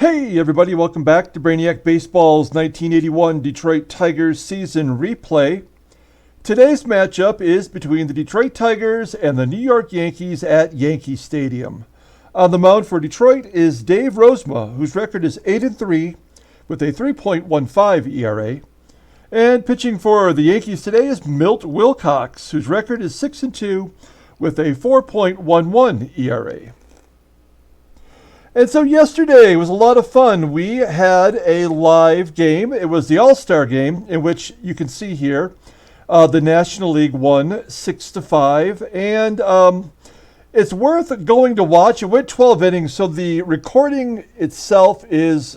Hey everybody, welcome back to Brainiac Baseball's 1981 Detroit Tigers season replay. Today's matchup is between the Detroit Tigers and the New York Yankees at Yankee Stadium. On the mound for Detroit is Dave Rozema, whose record is 8-3 with a 3.15 ERA. And pitching for the Yankees today is Milt Wilcox, whose record is 6-2 with a 4.11 ERA. And so yesterday was a lot of fun. We had a live game. It was the All-Star game, in which you can see here the National League won 6-5. And it's worth going to watch. It went 12 innings, so the recording itself is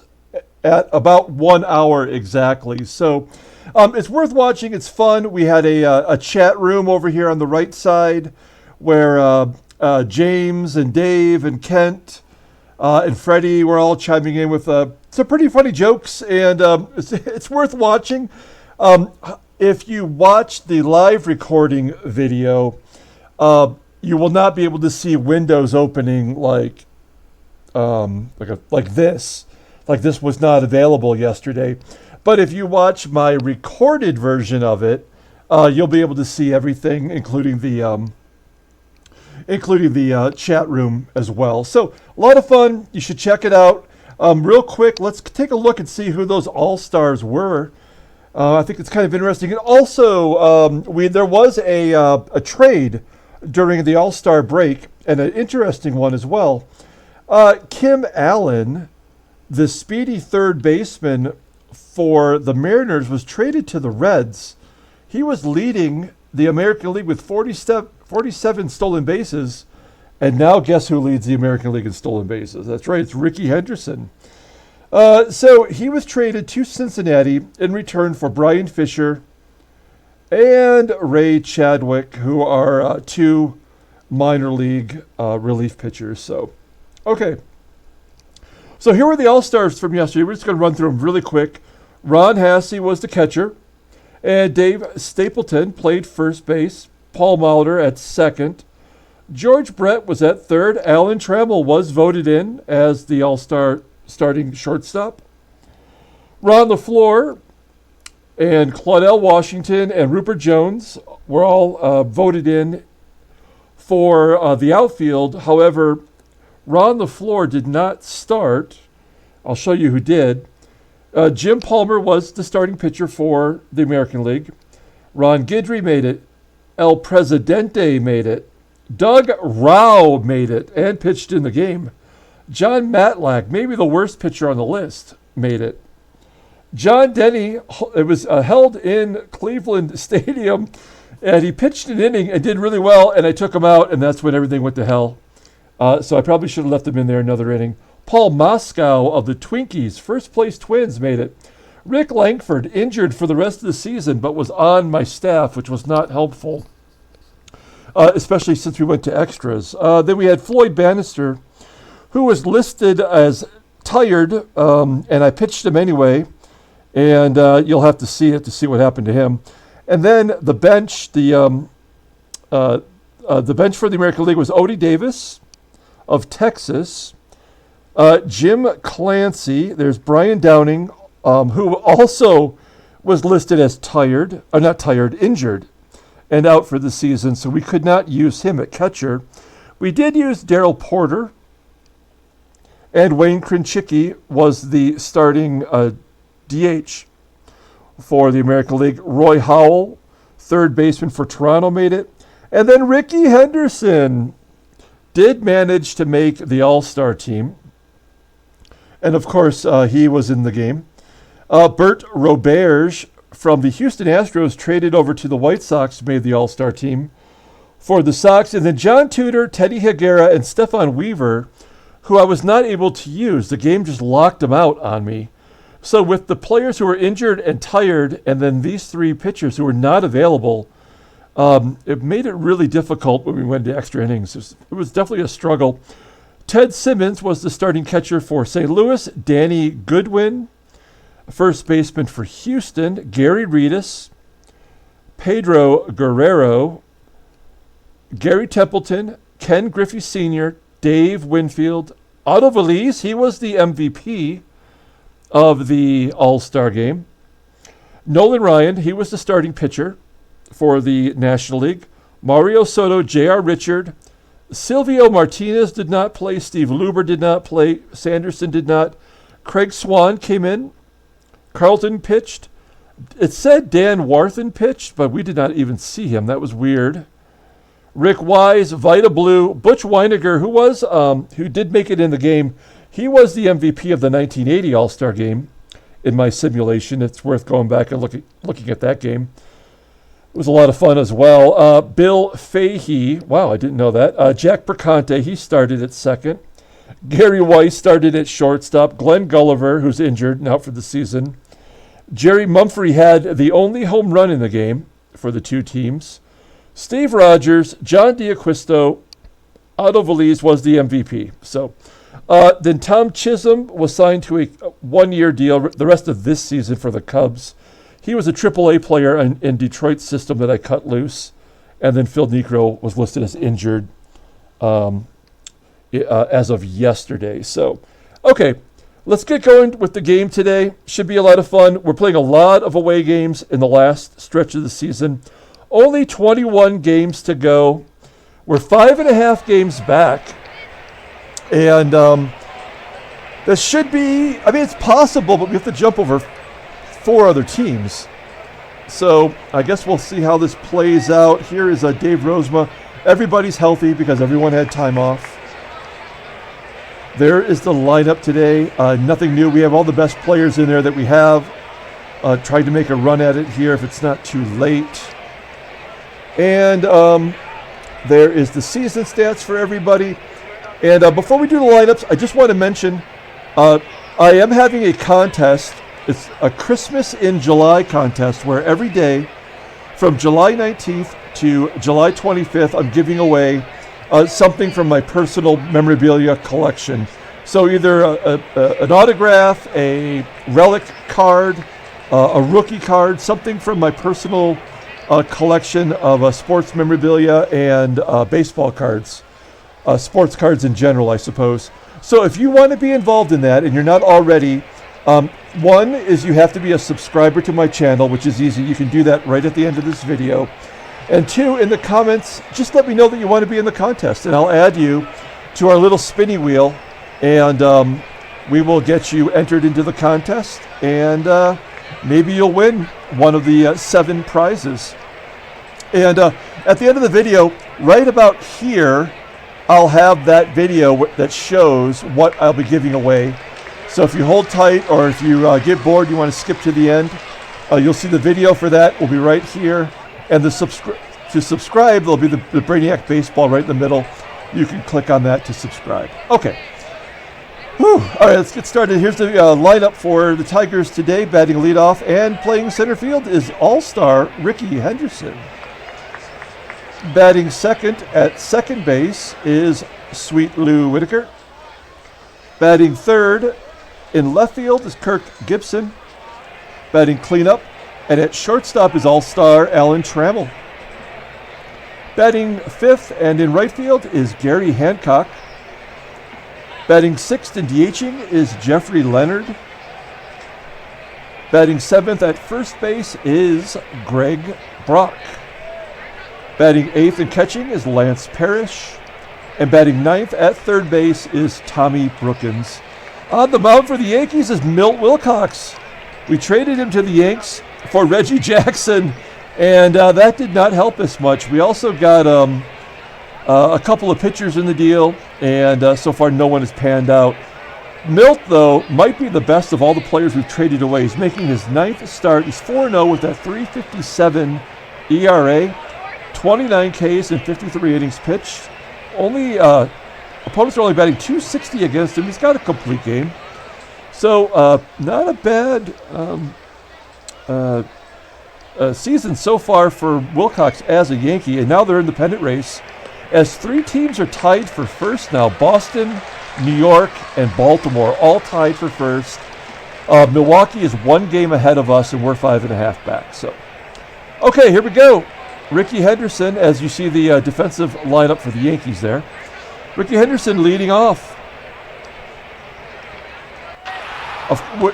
at about 1 hour exactly. So it's worth watching. It's fun. We had a chat room over here on the right side where James and Dave and Kent and Freddie were all chiming in with some pretty funny jokes, and it's worth watching. If you watch the live recording video, you will not be able to see windows opening like this. Like this was not available yesterday. But if you watch my recorded version of it, you'll be able to see everything, including the chat room as well. So a lot of fun. You should check it out. Real quick, let's take a look and see who those All-Stars were. I think it's kind of interesting. And also, there was a trade during the All-Star break, and an interesting one as well. Kim Allen, the speedy third baseman for the Mariners, was traded to the Reds. He was leading the American League with 47 stolen bases, and now guess who leads the American League in stolen bases? That's right, it's Rickey Henderson. So he was traded to Cincinnati in return for Brian Fisher and Ray Chadwick, who are two minor league relief pitchers. So, okay. So here were the All-Stars from yesterday. We're just going to run through them really quick. Ron Hassey was the catcher, and Dave Stapleton played first base. Paul Molitor at second. George Brett was at third. Alan Trammell was voted in as the All-Star starting shortstop. Ron Lefebvre and Claudell Washington and Ruppert Jones were all voted in for the outfield. However, Ron Lefebvre did not start. I'll show you who did. Jim Palmer was the starting pitcher for the American League. Ron Guidry made it. El Presidente made it. Doug Rao made it and pitched in the game. John Matlack, maybe the worst pitcher on the list, made it. John Denny, it was held in Cleveland Stadium, and he pitched an inning and did really well, and I took him out, and that's when everything went to hell. So I probably should have left him in there another inning. Paul Moscow of the Twinkies, first place Twins, made it. Rick Langford, injured for the rest of the season, but was on my staff, which was not helpful, especially since we went to extras. Then we had Floyd Bannister, who was listed as tired, and I pitched him anyway, and you'll have to see it to see what happened to him. And then the bench, the bench for the American League was Odie Davis of Texas, Jim Clancy, there's Brian Downing, who also was listed as injured, and out for the season, so we could not use him at catcher. We did use Darrell Porter, and Wayne Krenchicki was the starting DH for the American League. Roy Howell, third baseman for Toronto, made it. And then Rickey Henderson did manage to make the All-Star team. And of course, he was in the game. Bert Roberge from the Houston Astros traded over to the White Sox, made the All-Star team for the Sox. And then John Tudor, Teddy Higuera, and Stefan Weaver, who I was not able to use. The game just locked them out on me. So with the players who were injured and tired, and then these three pitchers who were not available, it made it really difficult when we went to extra innings. It was definitely a struggle. Ted Simmons was the starting catcher for St. Louis. Danny Goodwin, first baseman for Houston. Gary Redus, Pedro Guerrero, Gary Templeton, Ken Griffey Sr., Dave Winfield, Otto Valise, he was the MVP of the All-Star game. Nolan Ryan, he was the starting pitcher for the National League. Mario Soto, J.R. Richard, Silvio Martinez did not play. Steve Luber did not play. Sanderson did not. Craig Swan came in. Carlton pitched. It said Dan Warthen pitched, but we did not even see him. That was weird. Rick Wise, Vita Blue, Butch Weiniger, who did make it in the game. He was the MVP of the 1980 All-Star game in my simulation. It's worth going back and looking at that game. It was a lot of fun as well. Bill Fahey, wow, I didn't know that. Jack Perconte, he started at second. Gary Weiss started at shortstop. Glenn Gulliver, who's injured and out for the season. Jerry Mumphrey had the only home run in the game for the two teams. Steve Rogers, John D'Acquisto, Otto Valise was the MVP. So then Tom Chisholm was signed to a one-year deal the rest of this season for the Cubs. He was a AAA player in Detroit's system that I cut loose. And then Phil Niekro was listed as injured as of yesterday. So, okay, let's get going with the game today. Should be a lot of fun. We're playing a lot of away games in the last stretch of the season. Only 21 games to go. We're 5.5 games back. And this should be, it's possible, but we have to jump over 4 other teams. So I guess we'll see how this plays out. Here is Dave Rozema. Everybody's healthy because everyone had time off. There is the lineup today. Nothing new. We have all the best players in there that we have. Tried to make a run at it here if it's not too late. And there is the season stats for everybody. And before we do the lineups, I just want to mention I am having a contest. It's a Christmas in July contest where every day from July 19th to July 25th, I'm giving away something from my personal memorabilia collection. So either an autograph, a relic card, a rookie card, something from my personal collection of sports memorabilia and baseball cards, sports cards in general, I suppose. So if you want to be involved in that and you're not already, one is you have to be a subscriber to my channel, which is easy. You can do that right at the end of this video. And two, in the comments, just let me know that you want to be in the contest, and I'll add you to our little spinny wheel, and we will get you entered into the contest, and maybe you'll win one of the 7 prizes. And at the end of the video, right about here, I'll have that video that shows what I'll be giving away. So if you hold tight, or if you get bored, you want to skip to the end, you'll see the video for that will be right here. And to subscribe, there'll be the Brainiac baseball right in the middle. You can click on that to subscribe. Okay. Whew. All right, let's get started. Here's the lineup for the Tigers today. Batting leadoff and playing center field is All-Star Rickey Henderson. Batting second at second base is Sweet Lou Whitaker. Batting third in left field is Kirk Gibson. Batting cleanup and at shortstop is All-Star Alan Trammell. Batting fifth and in right field is Garry Hancock. Batting sixth and DHing is Jeffrey Leonard. Batting seventh at first base is Greg Brock. Batting eighth and catching is Lance Parrish. And batting ninth at third base is Tommy Brookins. On the mound for the Yankees is Milt Wilcox. We traded him to the Yanks for Reggie Jackson, and that did not help us much. We also got a couple of pitchers in the deal, and so far no one has panned out. Milt, though, might be the best of all the players we've traded away. He's making his 9th start. He's 4-0 with that .357 ERA, 29 Ks and 53 innings pitched. Opponents are only batting .260 against him. He's got a complete game. So not a bad season so far for Wilcox as a Yankee, and now they're in the pennant race as 3 teams are tied for first now. Boston, New York, and Baltimore all tied for first. Milwaukee is 1 game ahead of us, and we're 5.5 back. So, okay, here we go. Rickey Henderson, as you see the defensive lineup for the Yankees there. Rickey Henderson leading off.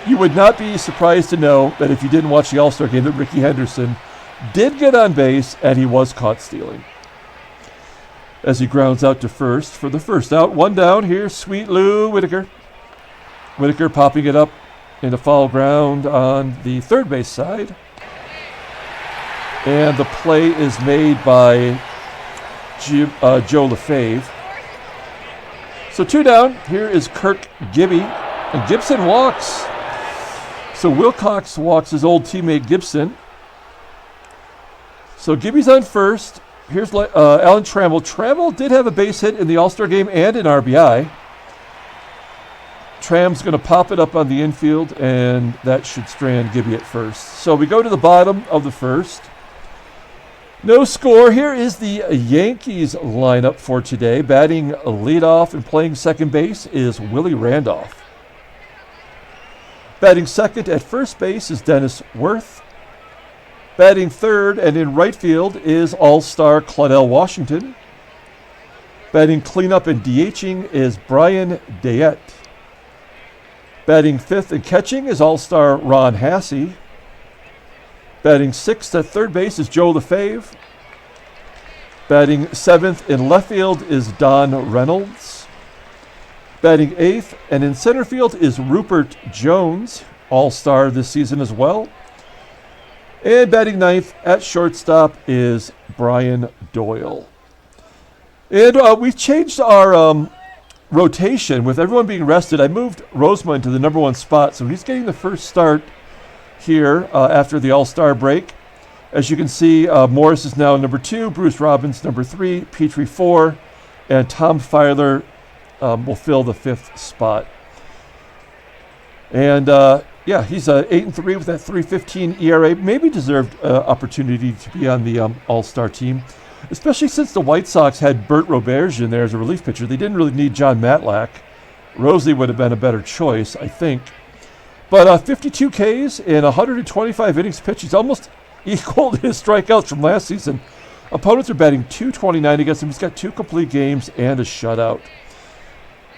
You would not be surprised to know that if you didn't watch the All-Star game that Rickey Henderson did get on base and he was caught stealing. As he grounds out to first for the first out. One down here, Sweet Lou Whitaker. Whitaker popping it up into foul ground on the third base side. And the play is made by Joe Lefebvre. So 2 down. Here is Kirk Gibby. And Gibson walks. So Wilcox walks his old teammate Gibson. So Gibby's on first. Here's Alan Trammell. Trammell did have a base hit in the All-Star game and an RBI. Tram's going to pop it up on the infield, and that should strand Gibby at first. So we go to the bottom of the first. No score. Here is the Yankees lineup for today. Batting leadoff and playing second base is Willie Randolph. Batting second at first base is Dennis Werth. Batting third and in right field is all-star Claudell Washington. Batting cleanup and DHing is Dayett. Batting fifth and catching is all-star Ron Hassey. Batting sixth at third base is Joe Lefebvre. Batting seventh in left field is Don Reynolds. Batting eighth and in center field is Ruppert Jones, all-star this season as well. And batting ninth at shortstop is Brian Doyle. And we've changed our rotation with everyone being rested. I moved Rozema into the number 1 spot, so he's getting the first start here after the All-Star break. As you can see, Morris is now number 2, Bruce Robbins number 3, Petrie 4, and Tom Filer will fill the 5th spot. And yeah, he's 8-3 with that 3.15 ERA. Maybe deserved opportunity to be on the All-Star team, especially since the White Sox had Bert Roberge in there as a relief pitcher. They didn't really need John Matlack. Rosie would have been a better choice, I think. But 52 Ks in 125 innings pitched. He's almost equaled his strikeouts from last season. Opponents are batting .229 against him. He's got 2 complete games and a shutout.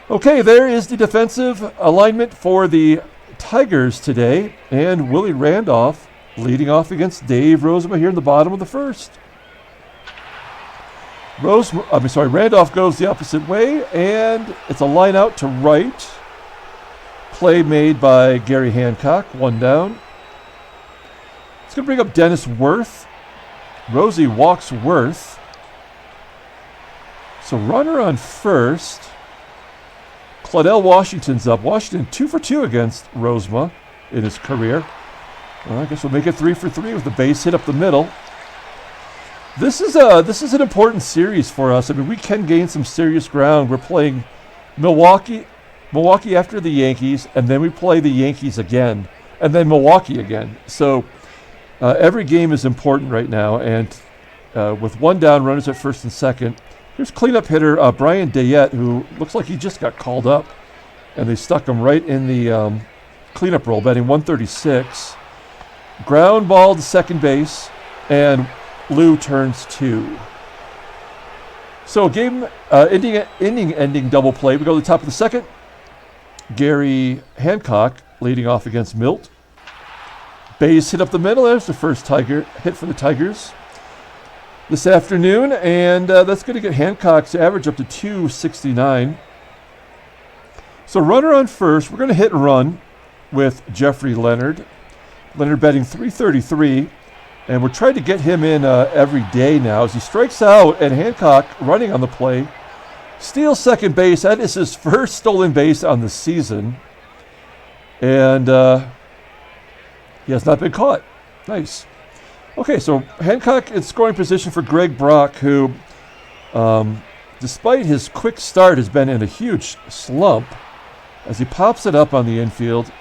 Okay, there is the defensive alignment for the Tigers today, and Willie Randolph leading off against Dave Rozema here in the bottom of the first. Randolph goes the opposite way, and it's a line out to right. Play made by Garry Hancock, 1 down. It's going to bring up Dennis Werth. Rosie walks Werth. So runner on first. Claudell Washington's up. Washington 2 for 2 against Rozema in his career. Well, I guess we'll make it 3 for 3 with the base hit up the middle. This is an important series for us. I mean, we can gain some serious ground. We're playing Milwaukee after the Yankees, and then we play the Yankees again, and then Milwaukee again. So every game is important right now, and with 1 down, runners at first and second. Here's cleanup hitter Brian Dayett, who looks like he just got called up, and they stuck him right in the cleanup role, batting 136. Ground ball to second base, and Lou turns 2. So game inning-ending double play. We go to the top of the second. Garry Hancock leading off against Milt. Base hit up the middle. There's the first Tiger hit for the Tigers this afternoon, and that's going to get Hancock's average up to 269. So runner on first. We're going to hit and run with Jeffrey Leonard. Leonard batting 333, and we're trying to get him in every day now as he strikes out, and Hancock running on the play. Steals second base. That is his first stolen base on the season, and he has not been caught. Nice. Okay, so Hancock in scoring position for Greg Brock, who, despite his quick start, has been in a huge slump as he pops it up on the infield.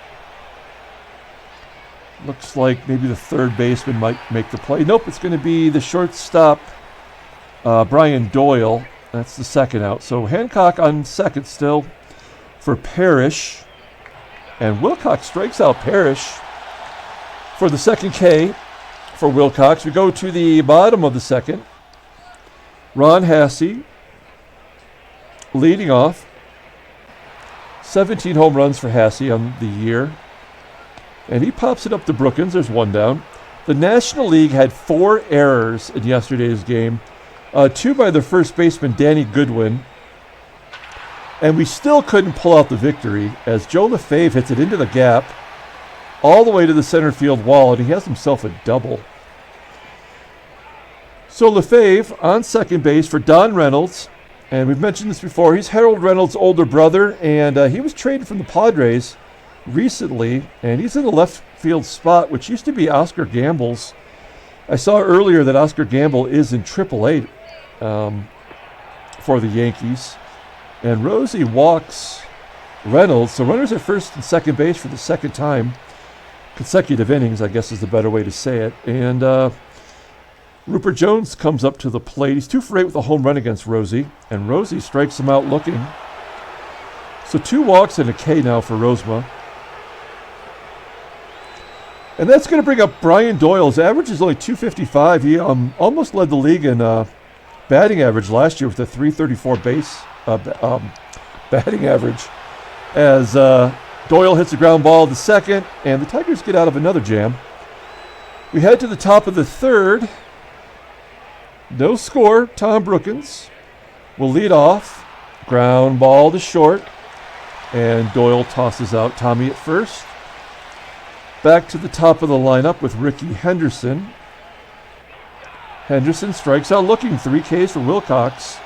Looks like maybe the third baseman might make the play. Nope, it's going to be the shortstop, Brian Doyle. That's the second out. So Hancock on second still for Parrish. And Wilcox strikes out Parrish for the second K for Wilcox. We go to the bottom of the second. Ron Hassey leading off. 17 home runs for Hassey on the year. And he pops it up to Brookins. There's one down. The National League had 4 errors in yesterday's game. 2 by their first baseman, Danny Goodwin. And we still couldn't pull out the victory as Joe Lefebvre hits it into the gap all the way to the center field wall, and he has himself a double. So Lefebvre on second base for Don Reynolds. And we've mentioned this before. He's Harold Reynolds' older brother, and he was traded from the Padres recently, and he's in the left field spot, which used to be Oscar Gamble's. I saw earlier that Oscar Gamble is in AAA for the Yankees. And Rosie walks Reynolds. So runners at first and second base for the second time. Consecutive innings, I guess is the better way to say it. And Ruppert Jones comes up to the plate. He's 2 for 8 with a home run against Rosie. And Rosie strikes him out looking. So 2 walks and a K now for Rozema. And that's going to bring up Brian Doyle. His average is only .255. He almost led the league in batting average last year with a .334 base batting average. As Doyle hits a ground ball to second, and the Tigers get out of another jam. We head to the top of the third. No score. Tom Brookins will lead off. Ground ball to short. And Doyle tosses out Tommy at first. Back to the top of the lineup with Rickey Henderson. Henderson strikes out looking. 3 Ks for Wilcox.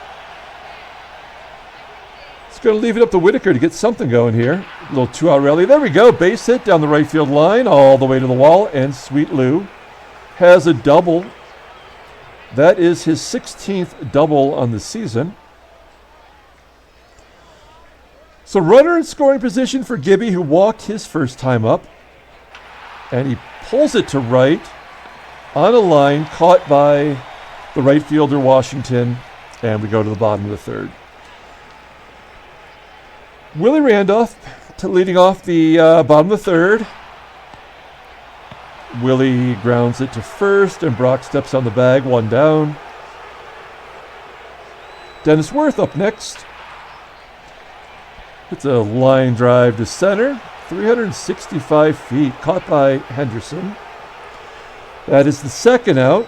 It's going to leave it up to Whitaker to get something going here. A little 2-out rally. There we go. Base hit down the right field line all the way to the wall. And Sweet Lou has a double. That is his 16th double on the season. So runner in scoring position for Gibby, who walked his first time up. And he pulls it to right on a line caught by the right fielder, Washington. And we go to the bottom of the third. Willie Randolph leading off the bottom of the third. Willie grounds it to first, and Brock steps on the bag, 1 down. Dennis Werth up next. It's a line drive to center, 365 feet, caught by Henderson. That is the second out.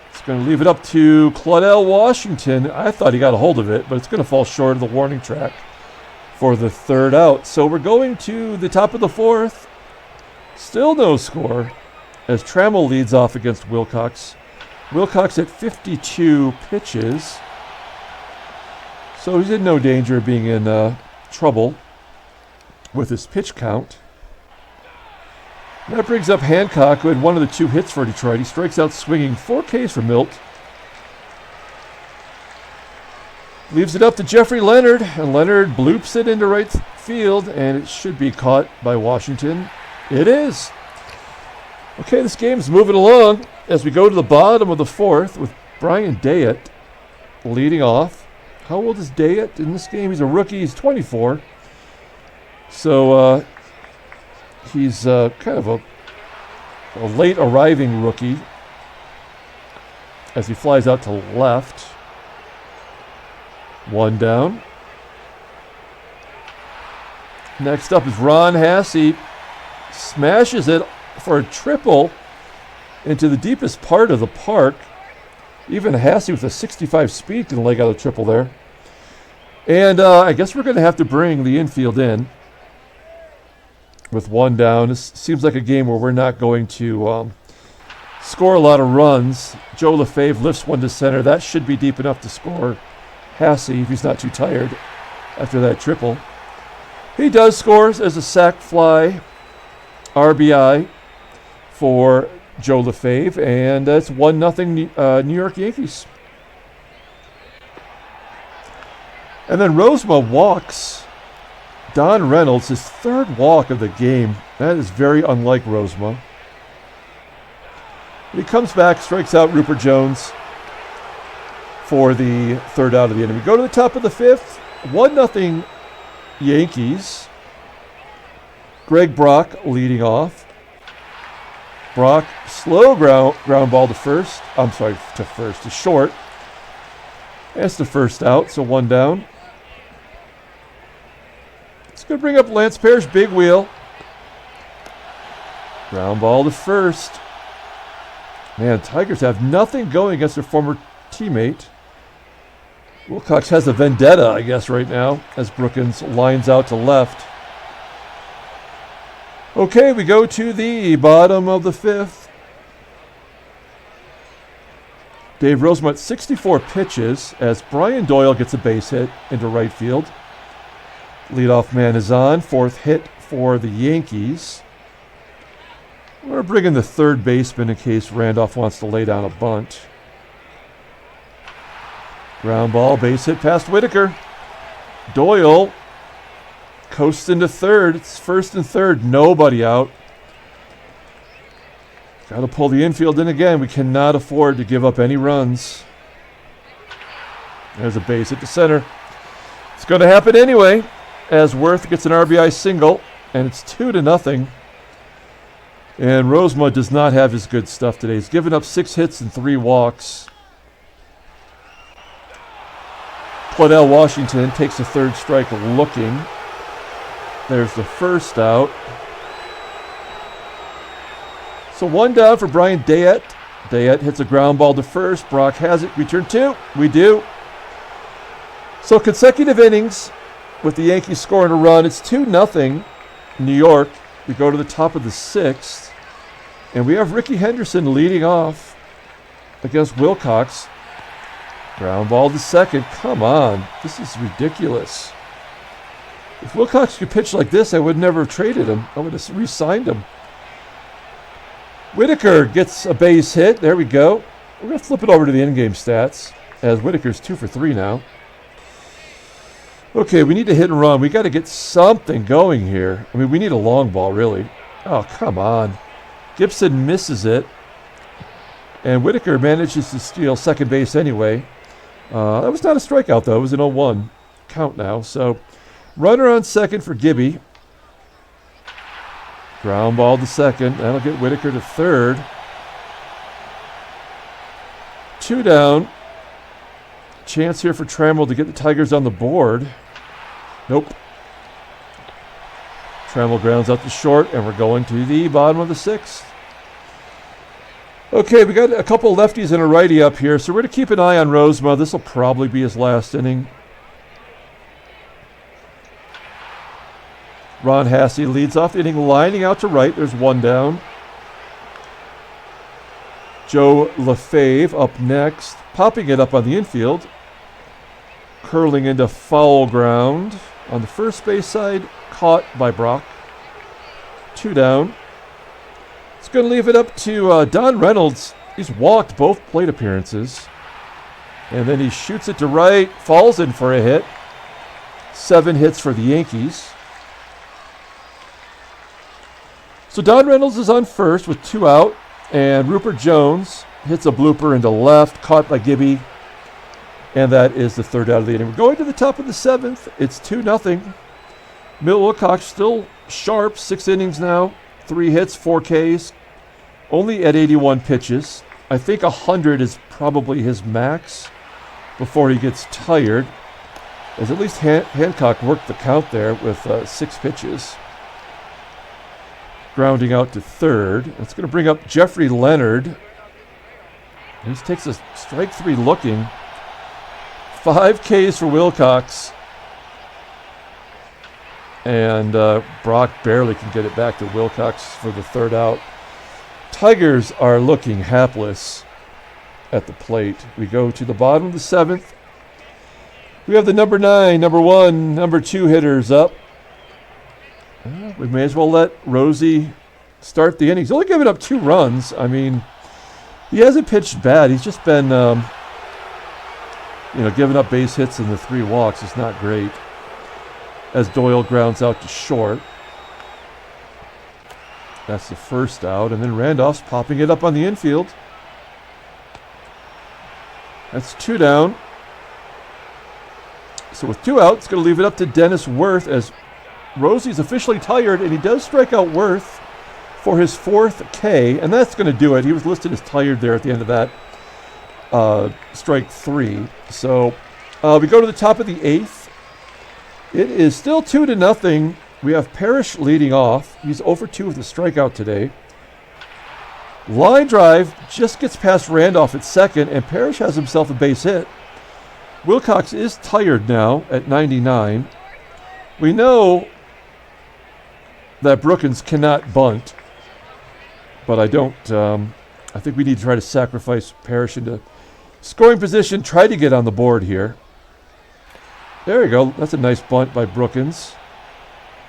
It's going to leave it up to Claudell Washington. I thought he got a hold of it, but it's going to fall short of the warning track for the third out. So we're going to the top of the fourth. Still no score as Trammell leads off against Wilcox. Wilcox at 52 pitches. So he's in no danger of being in trouble with his pitch count. That brings up Hancock, who had one of the 2 hits for Detroit. He strikes out swinging. 4 Ks for Milt. Leaves it up to Jeffrey Leonard, and Leonard bloops it into right field, and it should be caught by Washington. It is. Okay, this game's moving along as we go to the bottom of the fourth with Brian Dayett leading off. How old is Dayett in this game? He's a rookie. He's 24. So he's kind of a late arriving rookie as he flies out to left. 1 down. Next up is Ron Hassey. Smashes it for a triple into the deepest part of the park. Even Hassey with a 65 speed can leg out a triple there. And I guess we're going to have to bring the infield in with 1 down. This seems like a game where we're not going to score a lot of runs. Joe Lefebvre lifts one to center. That should be deep enough to score Hassey if he's not too tired after that triple. He does score as a sac fly RBI for Joe Lefebvre, and that's 1-0 New York Yankees. And then Rozema walks Don Reynolds, his 3rd walk of the game. That is very unlike Rozema. He comes back, strikes out Ruppert Jones for the 3rd out of the inning. We go to the top of the 5th, 1-0 Yankees. Greg Brock leading off. Brock, slow ground ball to first. To short. That's the first out, so 1 down. It's going to bring up Lance Parrish, big wheel. Ground ball to first. Man, Tigers have nothing going against their former teammate. Wilcox has a vendetta, I guess, right now, as Brookins lines out to left. Okay, we go to the bottom of the fifth. Dave Rozema at 64 pitches as Brian Doyle gets a base hit into right field. Leadoff man is on. Fourth hit for the Yankees. We're bringing the third baseman in case Randolph wants to lay down a bunt. Ground ball, base hit past Whitaker. Doyle coasts into third. It's first and third. Nobody out. Got to pull the infield in again. We cannot afford to give up any runs. There's a base hit to center. It's going to happen anyway as Werth gets an RBI single, and it's 2-0. And Rozema does not have his good stuff today. He's given up 6 hits and 3 walks. Claudell Washington takes a third strike looking. There's the first out. So 1 down for Brian Dayett. Dayett hits a ground ball to first. Brock has it. We turn 2. We do. So consecutive innings with the Yankees scoring a run. It's 2-0 New York. We go to the top of the 6th. And we have Rickey Henderson leading off against Wilcox. Ground ball to second. Come on. This is ridiculous. If Wilcox could pitch like this, I would never have traded him. I would have re-signed him. Whitaker gets a base hit. There we go. We're going to flip it over to the in-game stats as Whitaker's 2 for 3 now. Okay, we need to hit and run. We got to get something going here. I mean, we need a long ball, really. Oh, come on. Gibson misses it. And Whitaker manages to steal second base anyway. That was not a strikeout, though. It was an 0-1 count now. So, runner on second for Gibby. Ground ball to second. That'll get Whitaker to third. 2 down. Chance here for Trammell to get the Tigers on the board. Nope. Trammell grounds out to short, and we're going to the bottom of the 6th. Okay, we got a couple lefties and a righty up here, so we're going to keep an eye on Rozema. This will probably be his last inning. Ron Hassey leads off the inning, lining out to right. There's 1 down. Joe Lefebvre up next, popping it up on the infield. Curling into foul ground on the first base side, caught by Brock. 2 down. It's going to leave it up to Don Reynolds. He's walked both plate appearances. And then he shoots it to right, falls in for a hit. 7 hits for the Yankees. So Don Reynolds is on first with 2 out, and Ruppert Jones hits a blooper into left, caught by Gibby, and that is the 3rd out of the inning. We're going to the top of the 7th. It's 2-0. Milt Wilcox still sharp, 6 innings now, 3 hits, 4 Ks, only at 81 pitches. I think 100 is probably his max before he gets tired, as at least Hancock worked the count there with 6 pitches. Grounding out to third. It's going to bring up Jeffrey Leonard. He takes a strike 3 looking. 5 Ks for Wilcox. And Brock barely can get it back to Wilcox for the 3rd out. Tigers are looking hapless at the plate. We go to the bottom of the 7th. We have the number 9, number 1, number 2 hitters up. We may as well let Rosie start the innings. He's only given up 2 runs. I mean, he hasn't pitched bad. He's just been, giving up base hits and the 3 walks. It's not great. As Doyle grounds out to short. That's the first out. And then Randolph's popping it up on the infield. That's 2 down. So with 2 out, it's going to leave it up to Dennis Werth as Rosie's officially tired, and he does strike out Werth for his 4th K, and that's going to do it. He was listed as tired there at the end of that strike 3. So we go to the top of the 8th. It is still 2-0. We have Parrish leading off. He's over 2 with a strikeout today. Line drive just gets past Randolph at second, and Parrish has himself a base hit. Wilcox is tired now at 99. We know that Brookins cannot bunt, but I think we need to try to sacrifice Parrish into scoring position, try to get on the board here. There you go. That's a nice bunt by Brookins.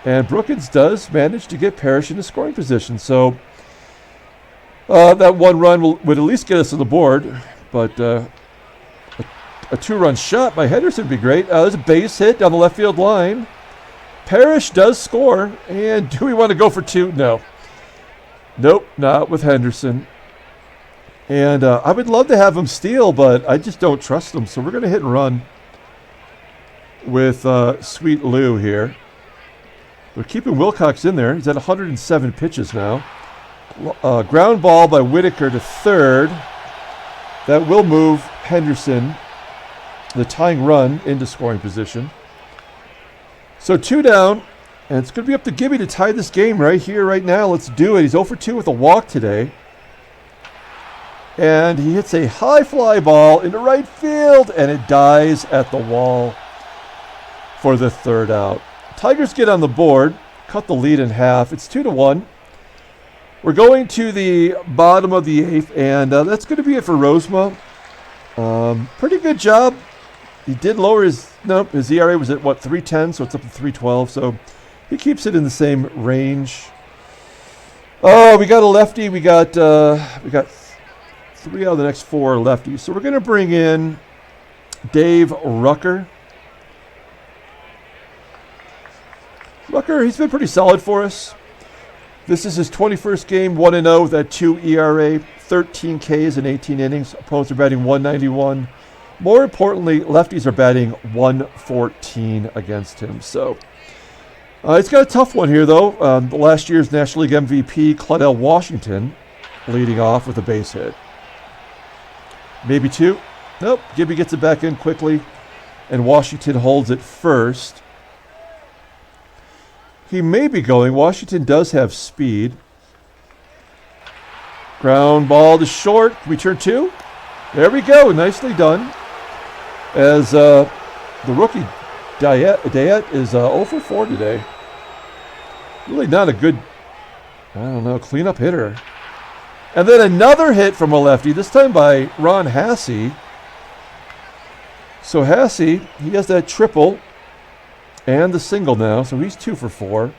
And Brookins does manage to get Parrish into scoring position. So that one run would at least get us on the board. But a 2-run shot by Henderson would be great. There's a base hit down the left field line. Parrish does score. And do we want to go for 2? No. Nope, not with Henderson. And I would love to have him steal, but I just don't trust him. So we're going to hit and run with Sweet Lou here. We're keeping Wilcox in there. He's at 107 pitches now. Ground ball by Whitaker to third. That will move Henderson, the tying run, into scoring position. So 2 down, and it's going to be up to Gibby to tie this game right here, right now. Let's do it. He's 0 for 2 with a walk today. And he hits a high fly ball into right field, and it dies at the wall for the third out. Tigers get on the board, cut the lead in half. It's 2-1. We're going to the bottom of the 8th, and that's going to be it for Rozema. Pretty good job. He did lower his ERA was at, 310, so it's up to 312. So he keeps it in the same range. Oh, we got a lefty. We got 3 out of the next 4 lefties. So we're going to bring in Dave Rucker. Rucker, he's been pretty solid for us. This is his 21st game, 1-0 with that 2 ERA, 13 Ks in 18 innings. Opponents are batting 191. More importantly, lefties are batting 114 against him. So he's got a tough one here, though. Last year's National League MVP, Claudell Washington, leading off with a base hit. Maybe 2. Nope, Gibby gets it back in quickly, and Washington holds it first. He may be going. Washington does have speed. Ground ball to short. Can we turn 2? There we go. Nicely done. As the rookie Dayett is 0 for 4 today. Really not a good, cleanup hitter. And then another hit from a lefty, this time by Ron Hassey. So Hassey, he has that triple and the single now, so he's 2 for 4.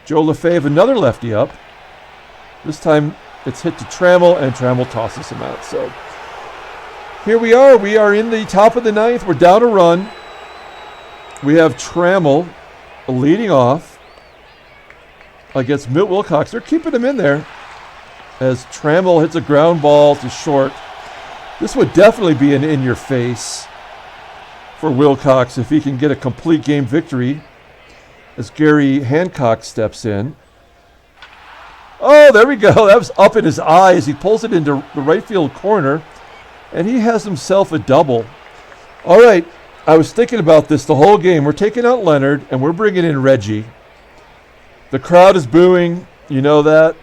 Joe Lefebvre, another lefty up. This time it's hit to Trammell, and Trammell tosses him out. So here we are. We are in the top of the 9th. We're down a run. We have Trammell leading off against Milt Wilcox. They're keeping him in there as Trammell hits a ground ball to short. This would definitely be an in-your-face for Wilcox if he can get a complete game victory as Garry Hancock steps in. Oh, there we go. That was up in his eyes. He pulls it into the right field corner, and he has himself a double. All right, I was thinking about this the whole game. We're taking out Leonard, and we're bringing in Reggie. The crowd is booing. You know that.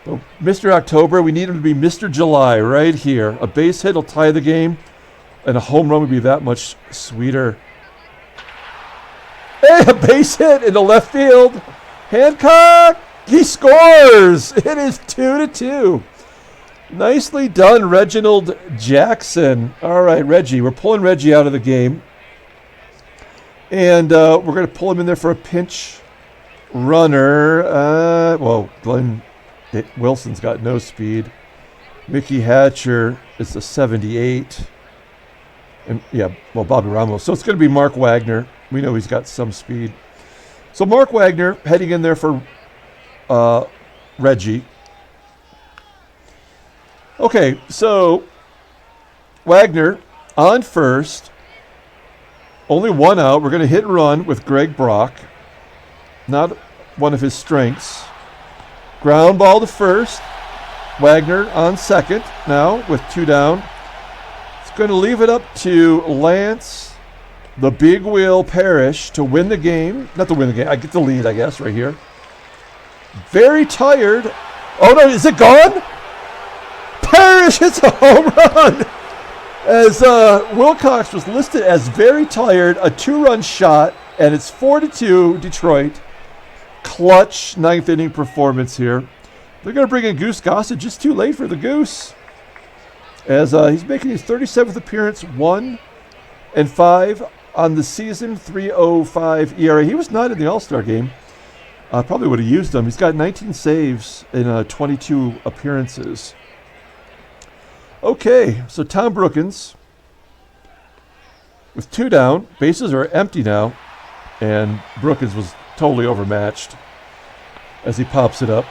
But Mr. October, we need him to be Mr. July right here. A base hit will tie the game, and a home run would be that much sweeter. Hey, a base hit in the left field. Hancock, he scores. It is 2-2. Nicely done, Reginald Jackson. All right, Reggie. We're pulling Reggie out of the game. And we're going to pull him in there for a pinch runner. Glenn Wilson's got no speed. Mickey Hatcher is a 78. And Bobby Ramos. So it's going to be Mark Wagner. We know he's got some speed. So Mark Wagner heading in there for Reggie. Okay, so Wagner on first. Only 1 out. We're going to hit and run with Greg Brock. Not one of his strengths. Ground ball to first. Wagner on second now with 2 down. It's going to leave it up to Lance the big wheel Parrish to win the game. Not to win the game. I get the lead, I guess, right here. Very tired. Oh, no. Is it gone? Parrish hits a home run. As Wilcox was listed as very tired. A 2-run shot. And it's 4-2 Detroit. Clutch 9th inning performance here. They're going to bring in Goose Gossett. Just too late for the Goose. As he's making his 37th appearance. 1-5 on the season. 3.05 ERA. He was not in the All-Star game. Probably would have used him. He's got 19 saves in 22 appearances. Okay, so Tom Brookins with 2 down. Bases are empty now. And Brookins was totally overmatched as he pops it up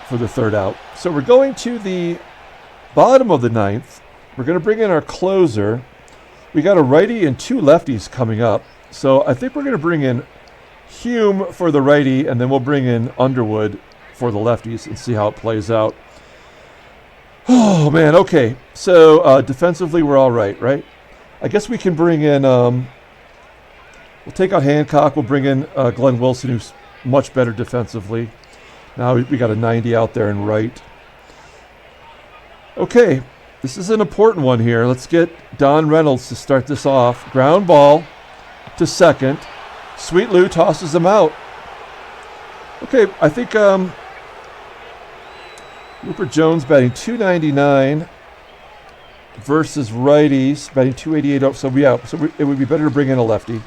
for the 3rd out. So we're going to the bottom of the 9th. We're going to bring in our closer. We got a righty and 2 lefties coming up. So I think we're going to bring in Hume for the righty, and then we'll bring in Underwood for the lefties and see how it plays out. Oh, man, okay. So defensively, we're all right? I guess we can bring in, we'll take out Hancock. We'll bring in Glenn Wilson, who's much better defensively. Now we got a 90 out there in right. Okay, this is an important one here. Let's get Don Reynolds to start this off. Ground ball to second. Sweet Lou tosses him out. Okay, I think Rupert Jones batting .299 versus righties batting .288. So it would be better to bring in a lefty.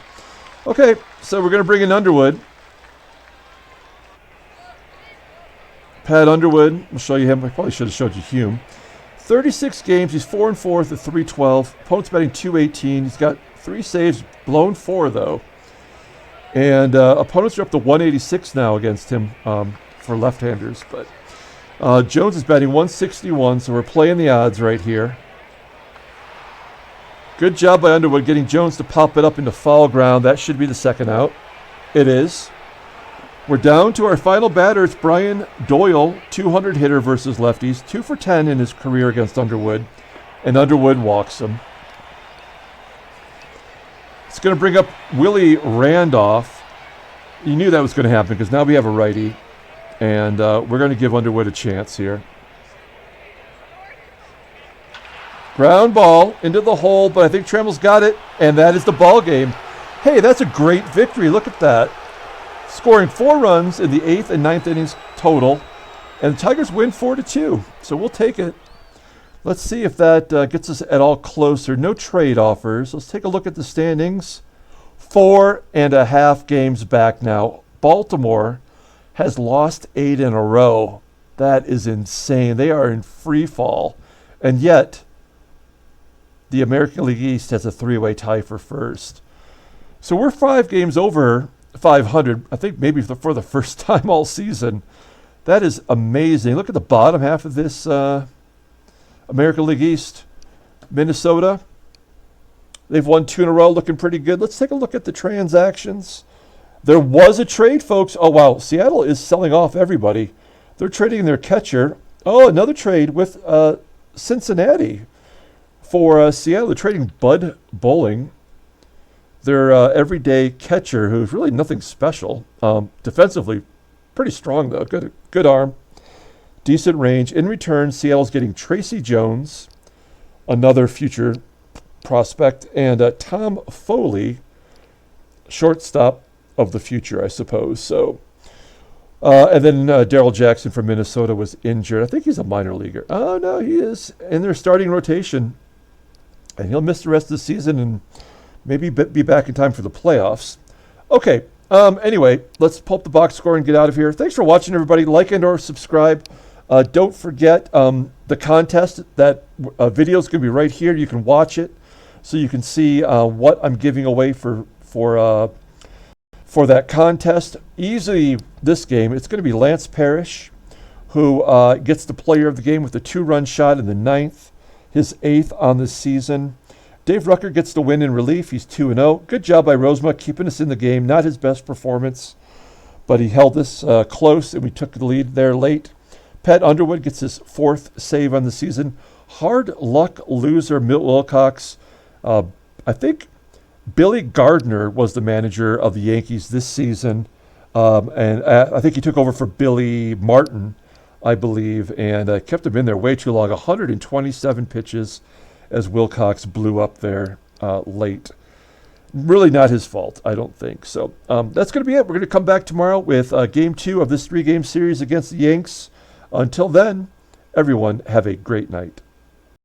Okay, so we're going to bring in Underwood. Pat Underwood, we'll show you him. I probably should have showed you Hume. 36 games, he's 4-4 with a .312. Opponent's batting .218. He's got 3 saves, blown 4 though. And opponents are up to 186 now against him for left-handers. But Jones is batting .161, so we're playing the odds right here. Good job by Underwood getting Jones to pop it up into foul ground. That should be the 2nd out. It is. We're down to our final batter. It's Brian Doyle, 200 hitter versus lefties. 2 for 10 in his career against Underwood. And Underwood walks him. It's going to bring up Willie Randolph. You knew that was going to happen because now we have a righty. And we're going to give Underwood a chance here. Ground ball into the hole, but I think Trammell's got it. And that is the ball game. Hey, that's a great victory. Look at that. Scoring 4 runs in the 8th and 9th innings total. And the Tigers win 4-2. So we'll take it. Let's see if that gets us at all closer. No trade offers. Let's take a look at the standings. 4.5 games back now. Baltimore has lost 8 in a row. That is insane. They are in free fall. And yet, the American League East has a 3-way tie for first. So we're 5 games over 500. I think maybe for the first time all season. That is amazing. Look at the bottom half of this American League East. Minnesota, they've won 2 in a row, looking pretty good. Let's take a look at the transactions. There was a trade, folks. Oh, wow. Seattle is selling off everybody. They're trading their catcher. Oh, another trade with Cincinnati for Seattle. They're trading Bud Bowling, their everyday catcher, who's really nothing special. Defensively, pretty strong, though. Good arm. Decent range. In return, Seattle's getting Tracy Jones, another future prospect, and Tom Foley, shortstop of the future, I suppose. So, and then Darryl Jackson from Minnesota was injured. I think he's a minor leaguer. Oh, no, he is in their starting rotation, and he'll miss the rest of the season and maybe be back in time for the playoffs. Okay. Anyway, let's pull up the box score and get out of here. Thanks for watching, everybody. Like and or subscribe. Don't forget the contest. That video is going to be right here. You can watch it, so you can see what I'm giving away for that contest. Easily this game, it's going to be Lance Parrish, who gets the player of the game with a 2-run shot in the 9th, his 8th on the season. Dave Rucker gets the win in relief. He's 2-0. Good job by Rozema keeping us in the game. Not his best performance, but he held us close, and we took the lead there late. Pat Underwood gets his 4th save on the season. Hard luck loser Milt Wilcox. I think Billy Gardner was the manager of the Yankees this season, and I think he took over for Billy Martin, I believe, and kept him in there way too long. 127 pitches as Wilcox blew up there late. Really not his fault, I don't think. So that's going to be it. We're going to come back tomorrow with Game 2 of this 3-game series against the Yanks. Until then, everyone have a great night.